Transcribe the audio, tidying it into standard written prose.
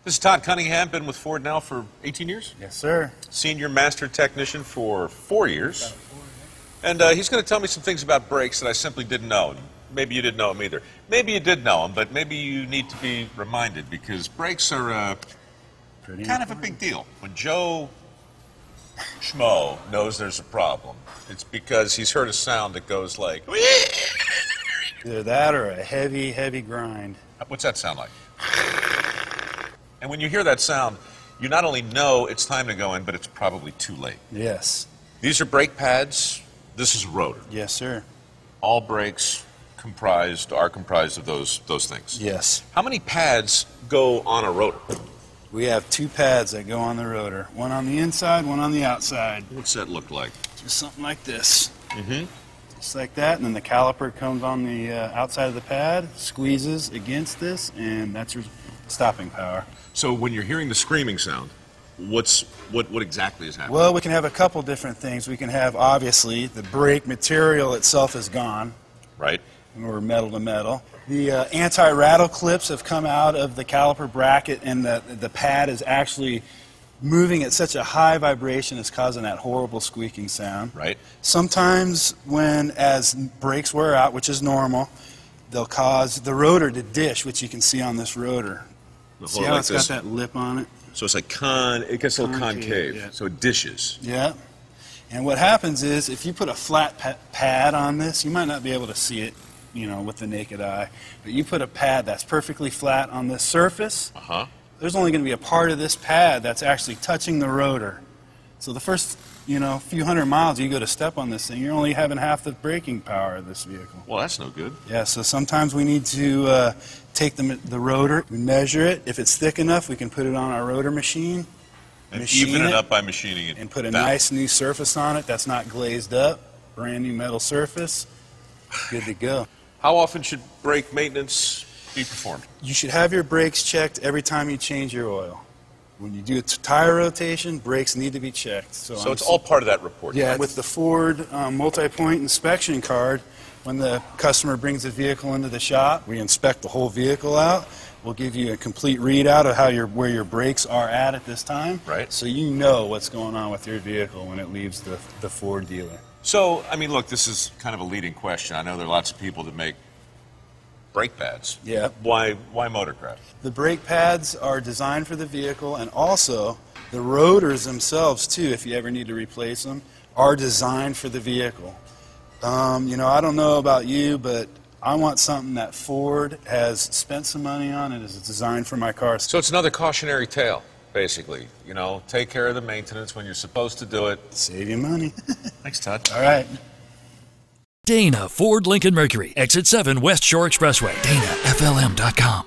This is Todd Cunningham, been with Ford now for 18 years? Yes, sir. Senior Master Technician for 4 years. And he's going to tell me some things about brakes that I simply didn't know. Maybe you didn't know them either. Maybe you did know them, but maybe you need to be reminded because brakes are kind of a big deal. When Joe Schmo knows there's a problem, it's because he's heard a sound that goes like... Either that or a heavy, heavy grind. What's that sound like? And when you hear that sound, you not only know it's time to go in, but it's probably too late. Yes. These are brake pads. This is a rotor. Yes, sir. All brakes are comprised of those things. Yes. How many pads go on a rotor? We have 2 pads that go on the rotor. One on the inside, one on the outside. What's that look like? Just something like this. Mm-hmm. Just like that, and then the caliper comes on the outside of the pad, squeezes against this, and that's your stopping power. So when you're hearing the screaming sound, what exactly is happening? Well, we can have a couple different things. We can have, obviously, the brake material itself is gone. Right. Or metal to metal. The anti-rattle clips have come out of the caliper bracket, and the pad is actually moving at such a high vibration it's causing that horrible squeaking sound. Right. Sometimes as brakes wear out, which is normal, they'll cause the rotor to dish, which you can see on this rotor. See how it's got that lip on it? So it's like it gets a little concave, yeah. so it dishes. Yeah. And what happens is, if you put a flat pad on this, you might not be able to see it, with the naked eye. But you put a pad that's perfectly flat on this surface, there's only going to be a part of this pad that's actually touching the rotor. So the first, few hundred miles you go to step on this thing, you're only having half the braking power of this vehicle. Well, that's no good. Yeah, so sometimes we need to take the rotor, measure it. If it's thick enough, we can put it on our rotor machine. And even it up by machining it. And put a down. nice new surface on it that's not glazed up. Brand new metal surface. Good to go. How often should brake maintenance be performed? You should have your brakes checked every time you change your oil. When you do a tire rotation, brakes need to be checked. So it's all part of that report? Yeah, with the Ford multi-point inspection card, when the customer brings the vehicle into the shop, we inspect the whole vehicle out. We'll give you a complete readout of where your brakes are at this time. Right. So you know what's going on with your vehicle when it leaves the Ford dealer. So, look, this is kind of a leading question. I know there are lots of people that make brake pads. Yeah. Why Motorcraft? The brake pads are designed for the vehicle, and also the rotors themselves, too, if you ever need to replace them, are designed for the vehicle. I don't know about you, but I want something that Ford has spent some money on and is designed for my car. So it's another cautionary tale, basically. Take care of the maintenance when you're supposed to do it. Save you money. Thanks, Todd. All right. Dana Ford Lincoln Mercury, Exit 7 West Shore Expressway, DanaFLM.com.